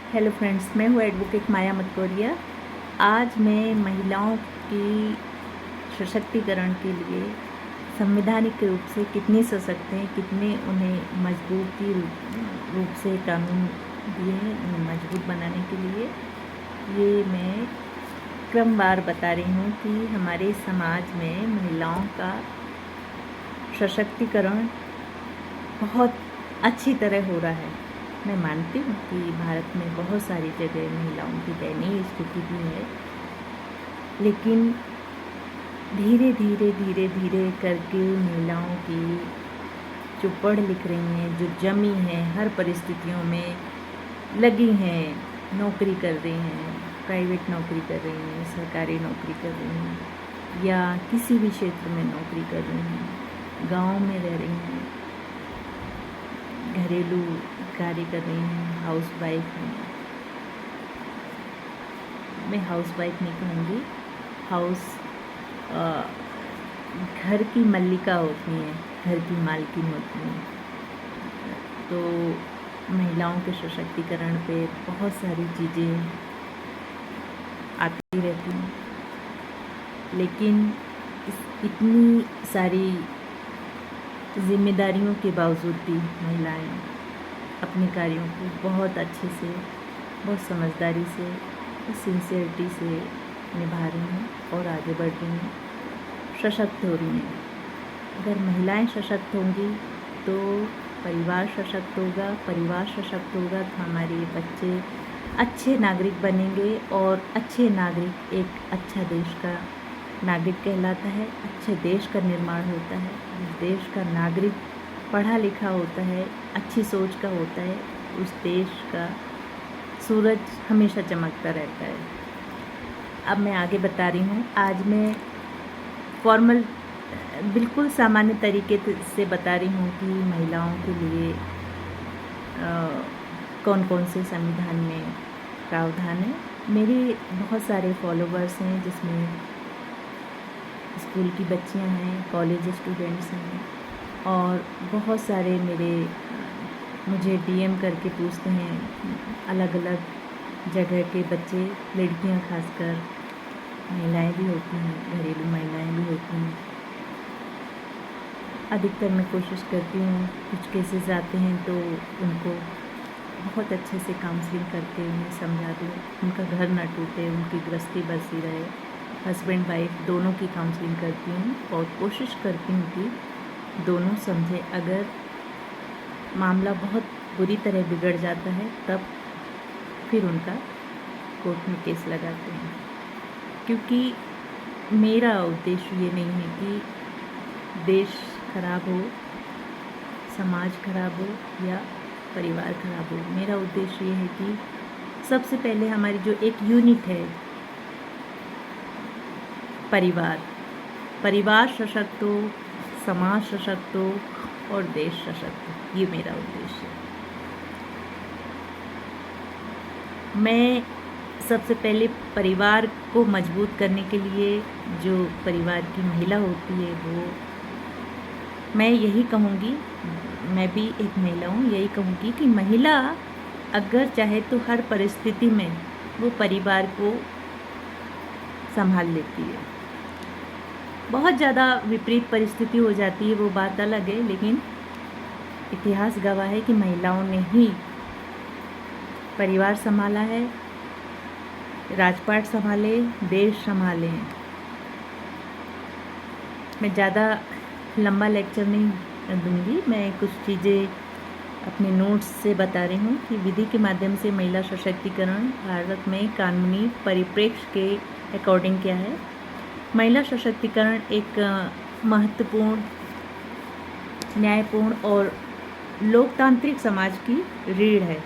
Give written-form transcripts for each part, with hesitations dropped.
Hello friends, मैं हूँ advocate माया मटकोरिया। आज मैं महिलाओं की सशक्तिकरण के लिए संवैधानिक रूप से कितनी सशक्त हैं, कितने उन्हें मजबूती रूप से कानून दिए हैं उन्हें मजबूत बनाने के लिए, ये मैं क्रमवार बता रही हूँ कि हमारे समाज में महिलाओं का सशक्तिकरण बहुत अच्छी तरह हो रहा है। मैं मानती हूँ कि भारत में बहुत सारी जगह महिलाओं की दयनीय स्थिति भी है, लेकिन धीरे धीरे करके महिलाओं की जो पढ़ लिख रही हैं, जो जमी हैं, हर परिस्थितियों में लगी हैं, नौकरी कर रही हैं, प्राइवेट नौकरी कर रही हैं, सरकारी नौकरी कर रही हैं या किसी भी क्षेत्र में नौकरी कर रही हैं, गांव में रह रही हैं, घरेलू कार्य कर रही हैं, हाउस वाइफ हैं। मैं हाउस वाइफ नहीं कहूँगी, घर की मल्लिका होती हैं, घर की मालकिन होती हैं। तो महिलाओं के सशक्तिकरण पे बहुत सारी चीज़ें आती रहती हैं, लेकिन इतनी सारी जिम्मेदारियों के बावजूद भी महिलाएं अपने कार्यों को बहुत अच्छे से, बहुत समझदारी से, सिंसियरिटी से निभा रही हैं और आगे बढ़ रही हैं, सशक्त हो रही हैं। अगर महिलाएं सशक्त होंगी तो परिवार सशक्त होगा, परिवार सशक्त होगा तो हमारे बच्चे अच्छे नागरिक बनेंगे और अच्छे नागरिक एक अच्छा देश का नागरिक कहलाता है। अच्छे देश का निर्माण होता है। जिस देश का नागरिक पढ़ा लिखा होता है, अच्छी सोच का होता है, उस देश का सूरज हमेशा चमकता रहता है। अब मैं आगे बता रही हूँ। आज मैं फॉर्मल बिल्कुल सामान्य तरीके से बता रही हूँ कि महिलाओं के लिए कौन कौन से संविधान में प्रावधान है। मेरे बहुत सारे फॉलोवर्स हैं, जिसमें स्कूल की बच्चियां हैं, कॉलेज स्टूडेंट्स हैं और बहुत सारे मुझे डीएम करके पूछते हैं, अलग अलग जगह के बच्चे, लड़कियां खासकर, महिलाएं भी होती हैं, घरेलू महिलाएं भी होती हैं। अधिकतर मैं कोशिश करती हूँ, कुछ केसेस आते हैं तो उनको बहुत अच्छे से काउंसलिंग करके उन्हें समझा दूँ, उनका घर ना टूटे, उनकी गृहस्थी बसी रहे। हस्बैंड वाइफ दोनों की काउंसलिंग करती हूँ और कोशिश करती हूँ कि दोनों समझे। अगर मामला बहुत बुरी तरह बिगड़ जाता है तब फिर उनका कोर्ट में केस लगाते हैं, क्योंकि मेरा उद्देश्य ये नहीं है कि देश खराब हो, समाज खराब हो या परिवार खराब हो। मेरा उद्देश्य ये है कि सबसे पहले हमारी जो एक यूनिट है, परिवार सशक्त हो, समाज सशक्त हो और देश सशक्त हो। ये मेरा उद्देश्य है। मैं सबसे पहले परिवार को मजबूत करने के लिए जो परिवार की महिला होती है, वो मैं यही कहूँगी, मैं भी एक महिला हूँ, यही कहूँगी कि महिला अगर चाहे तो हर परिस्थिति में वो परिवार को संभाल लेती है। बहुत ज़्यादा विपरीत परिस्थिति हो जाती है, वो बात अलग है, लेकिन इतिहास गवाह है कि महिलाओं ने ही परिवार संभाला है, राजपाट संभाले, देश संभाले हैं। मैं ज़्यादा लंबा लेक्चर नहीं दूंगी, मैं कुछ चीज़ें अपने नोट्स से बता रही हूँ कि विधि के माध्यम से महिला सशक्तिकरण भारत में कानूनी परिप्रेक्ष्य के अकॉर्डिंग क्या है। महिला सशक्तिकरण एक महत्वपूर्ण, न्यायपूर्ण और लोकतांत्रिक समाज की रीढ़ है,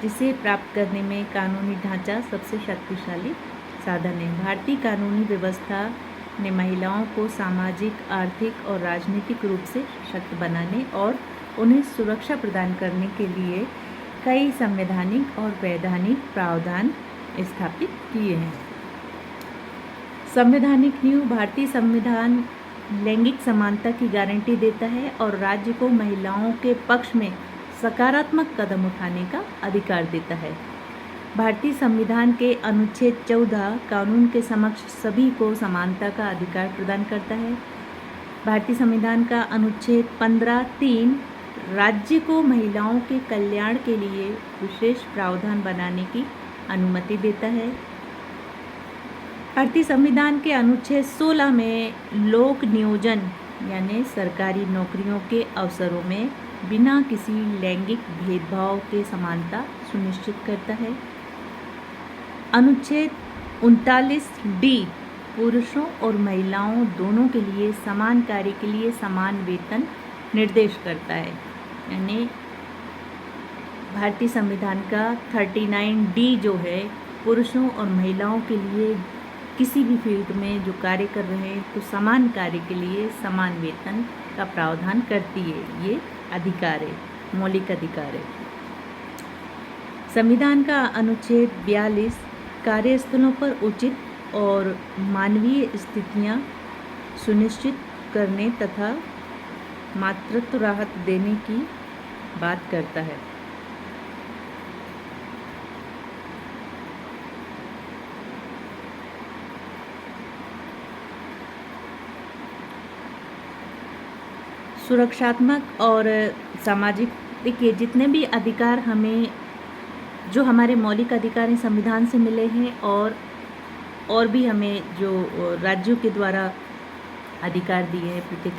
जिसे प्राप्त करने में कानूनी ढांचा सबसे शक्तिशाली साधन है। भारतीय कानूनी व्यवस्था ने महिलाओं को सामाजिक, आर्थिक और राजनीतिक रूप से सशक्त बनाने और उन्हें सुरक्षा प्रदान करने के लिए कई संवैधानिक और वैधानिक प्रावधान स्थापित किए हैं। संवैधानिक नींव। भारतीय संविधान लैंगिक समानता की गारंटी देता है और राज्य को महिलाओं के पक्ष में सकारात्मक कदम उठाने का अधिकार देता है। भारतीय संविधान के अनुच्छेद 14 कानून के समक्ष सभी को समानता का अधिकार प्रदान करता है। भारतीय संविधान का अनुच्छेद 15(3) राज्य को महिलाओं के कल्याण के लिए विशेष प्रावधान बनाने की अनुमति देता है। भारतीय संविधान के अनुच्छेद 16 में लोक नियोजन यानी सरकारी नौकरियों के अवसरों में बिना किसी लैंगिक भेदभाव के समानता सुनिश्चित करता है। अनुच्छेद 39D पुरुषों और महिलाओं दोनों के लिए समान कार्य के लिए समान वेतन निर्देश करता है। यानी भारतीय संविधान का 39D जो है पुरुषों और महिलाओं के लिए किसी भी फील्ड में जो कार्य कर रहे हैं तो समान कार्य के लिए समान वेतन का प्रावधान करती है। ये अधिकार है, मौलिक अधिकार है। संविधान का अनुच्छेद 42 कार्यस्थलों पर उचित और मानवीय स्थितियां सुनिश्चित करने तथा मातृत्व राहत देने की बात करता है। सुरक्षात्मक और सामाजिक, देखिए जितने भी अधिकार हमें जो हमारे मौलिक अधिकार हैं संविधान से मिले हैं और भी हमें जो राज्यों के द्वारा अधिकार दिए हैं, प्रत्येक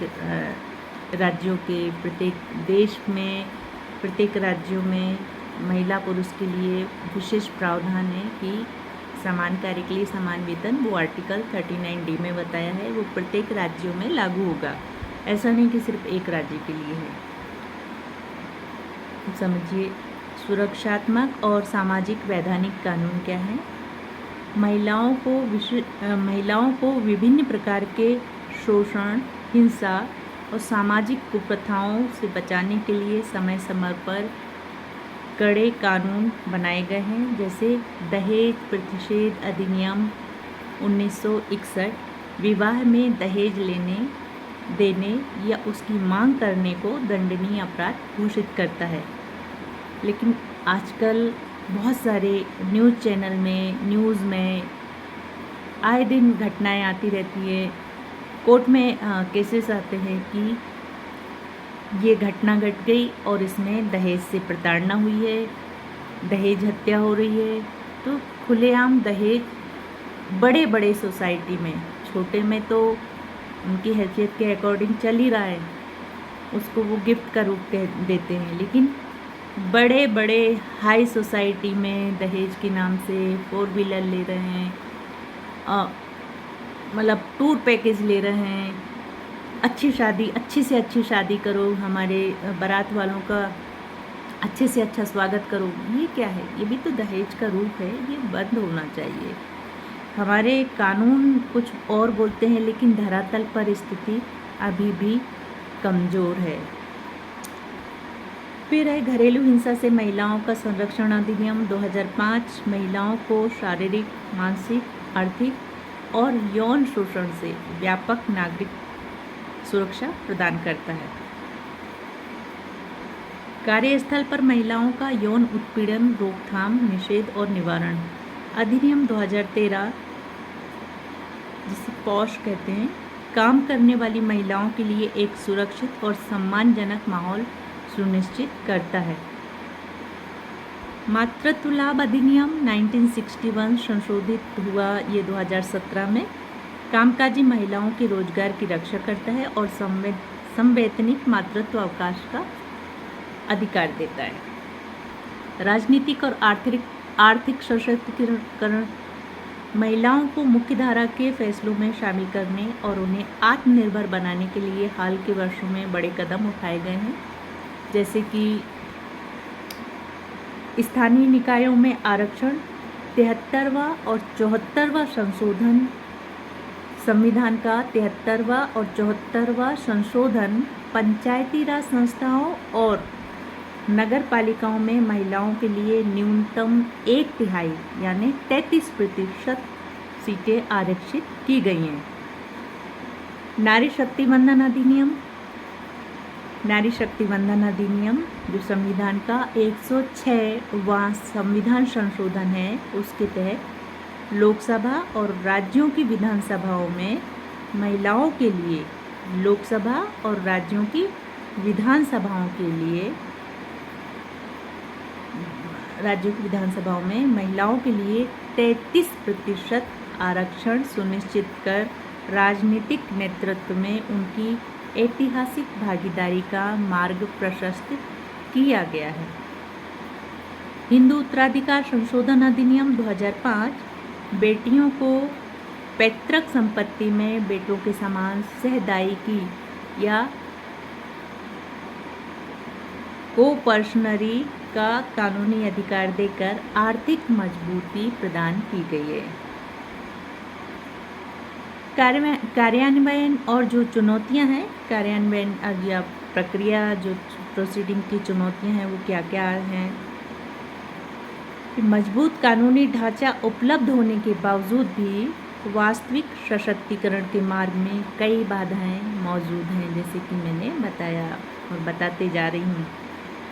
राज्यों के प्रत्येक देश में प्रत्येक राज्यों में महिला पुरुष के लिए विशेष प्रावधान है कि समान कार्य के लिए समान वेतन, वो आर्टिकल 39D में बताया है, वो प्रत्येक राज्यों में लागू होगा। ऐसा नहीं कि सिर्फ एक राज्य के लिए है। समझिए, सुरक्षात्मक और सामाजिक वैधानिक कानून क्या है। महिलाओं को विभिन्न प्रकार के शोषण, हिंसा और सामाजिक कुप्रथाओं से बचाने के लिए समय समय पर कड़े कानून बनाए गए हैं, जैसे दहेज प्रतिषेध अधिनियम 1961 विवाह में दहेज देने या उसकी मांग करने को दंडनीय अपराध घोषित करता है। लेकिन आजकल बहुत सारे न्यूज़ चैनल में, न्यूज़ में आए दिन घटनाएं आती रहती है। कोर्ट में केसेस आते हैं कि ये घटना घट गई और इसमें दहेज से प्रताड़ना हुई है, दहेज हत्या हो रही है। तो खुलेआम दहेज बड़े बड़े सोसाइटी में, छोटे में तो उनकी हैसियत के अकॉर्डिंग चल ही रहा है, उसको वो गिफ्ट का रूप देते हैं। लेकिन बड़े बड़े हाई सोसाइटी में दहेज के नाम से 4 व्हीलर ले रहे हैं, मतलब टूर पैकेज ले रहे हैं, अच्छी से अच्छी शादी करो, हमारे बारात वालों का अच्छे से अच्छा स्वागत करो। ये क्या है? ये भी तो दहेज का रूप है, ये बंद होना चाहिए। हमारे कानून कुछ और बोलते हैं, लेकिन धरातल पर स्थिति अभी भी कमज़ोर है। फिर है घरेलू हिंसा से महिलाओं का संरक्षण अधिनियम 2005 महिलाओं को शारीरिक, मानसिक, आर्थिक और यौन शोषण से व्यापक नागरिक सुरक्षा प्रदान करता है। कार्यस्थल पर महिलाओं का यौन उत्पीड़न, रोकथाम, निषेध और निवारण अधिनियम 2013, जिसे पॉश कहते हैं, काम करने वाली महिलाओं के लिए एक सुरक्षित और सम्मानजनक माहौल सुनिश्चित करता है। मातृत्व लाभ अधिनियम 1961 संशोधित हुआ ये 2017 में, कामकाजी महिलाओं के रोजगार की रक्षा करता है और संवैतनिक मातृत्व अवकाश का अधिकार देता है। राजनीतिक और आर्थिक सशक्तिकरण महिलाओं को मुख्यधारा के फैसलों में शामिल करने और उन्हें आत्मनिर्भर बनाने के लिए हाल के वर्षों में बड़े कदम उठाए गए हैं, जैसे कि स्थानीय निकायों में आरक्षण, 73वां और 74वां संशोधन, संविधान का 73वां और 74वां संशोधन, पंचायती राज संस्थाओं और नगर पालिकाओं में महिलाओं के लिए न्यूनतम 1/3 यानी 33% सीटें आरक्षित की गई हैं। नारी शक्ति वंदन अधिनियम नारी शक्ति वंदन अधिनियम जो संविधान का 106वां संविधान संशोधन है, उसके तहत लोकसभा और राज्यों की विधानसभाओं में महिलाओं के लिए, लोकसभा और राज्यों की विधानसभाओं के लिए, राज्यों की विधानसभाओं में महिलाओं के लिए 33% आरक्षण सुनिश्चित कर राजनीतिक नेतृत्व में उनकी ऐतिहासिक भागीदारी का मार्ग प्रशस्त किया गया है। हिंदू उत्तराधिकार संशोधन अधिनियम 2005 बेटियों को पैतृक संपत्ति में बेटों के समान सहदायिकी या कोपर्शनरी का कानूनी अधिकार देकर आर्थिक मजबूती प्रदान की गई है। कार्यान्वयन और जो चुनौतियां हैं, कार्यान्वयन या प्रक्रिया, जो प्रोसीडिंग की चुनौतियां हैं वो क्या क्या हैं। मजबूत कानूनी ढांचा उपलब्ध होने के बावजूद भी वास्तविक सशक्तिकरण के मार्ग में कई बाधाएं मौजूद हैं, जैसे कि मैंने बताया और बताते जा रही हूँ।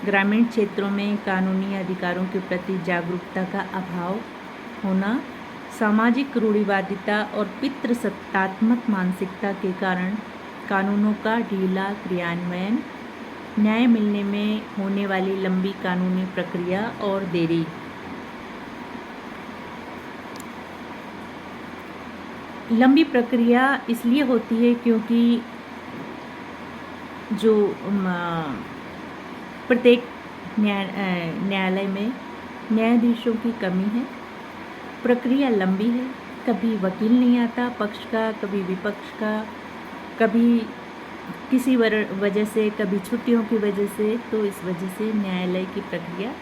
ग्रामीण क्षेत्रों में कानूनी अधिकारों के प्रति जागरूकता का अभाव होना, सामाजिक रूढ़िवादिता और पितृसत्तात्मक मानसिकता के कारण कानूनों का ढीला क्रियान्वयन, न्याय मिलने में होने वाली लंबी कानूनी प्रक्रिया और देरी। लंबी प्रक्रिया इसलिए होती है क्योंकि जो प्रत्येक न्यायालय में न्यायाधीशों की कमी है, प्रक्रिया लंबी है, कभी वकील नहीं आता पक्ष का, कभी विपक्ष का, कभी किसी वजह से, कभी छुट्टियों की वजह से, तो इस वजह से न्यायालय की प्रक्रिया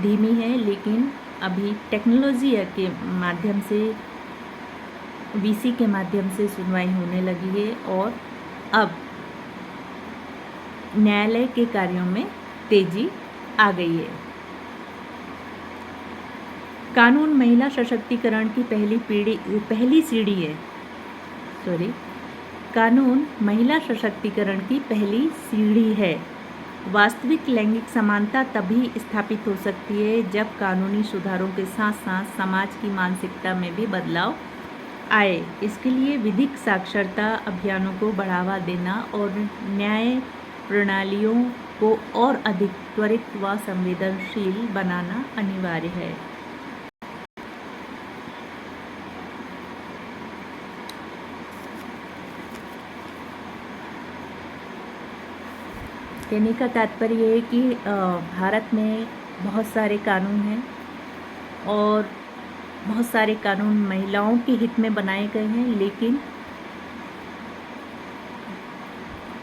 धीमी है। लेकिन अभी टेक्नोलॉजी के माध्यम से, वीसी के माध्यम से सुनवाई होने लगी है और अब न्यायालय के कार्यों में तेजी आ गई है। कानून महिला सशक्तिकरण की पहली सीढ़ी है। कानून महिला सशक्तिकरण की पहली सीढ़ी है। वास्तविक लैंगिक समानता तभी स्थापित हो सकती है जब कानूनी सुधारों के साथ साथ समाज की मानसिकता में भी बदलाव आए। इसके लिए विधिक साक्षरता अभियानों को बढ़ावा देना और न्याय प्रणालियों को और अधिक त्वरित व संवेदनशील बनाना अनिवार्य है। कहने का तात्पर्य है कि भारत में बहुत सारे कानून हैं और बहुत सारे कानून महिलाओं के हित में बनाए गए हैं, लेकिन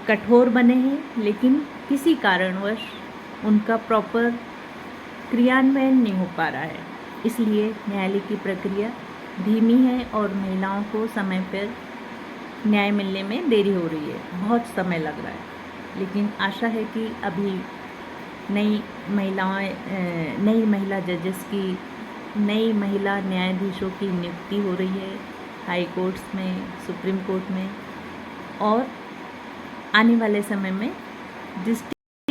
कठोर बने हैं, लेकिन किसी कारणवश उनका प्रॉपर क्रियान्वयन नहीं हो पा रहा है। इसलिए न्यायालय की प्रक्रिया धीमी है और महिलाओं को समय पर न्याय मिलने में देरी हो रही है, बहुत समय लग रहा है। लेकिन आशा है कि अभी नई महिला जजेस की, नई महिला न्यायाधीशों की नियुक्ति हो रही है हाई कोर्ट्स में, सुप्रीम कोर्ट में, और आने वाले समय में जिस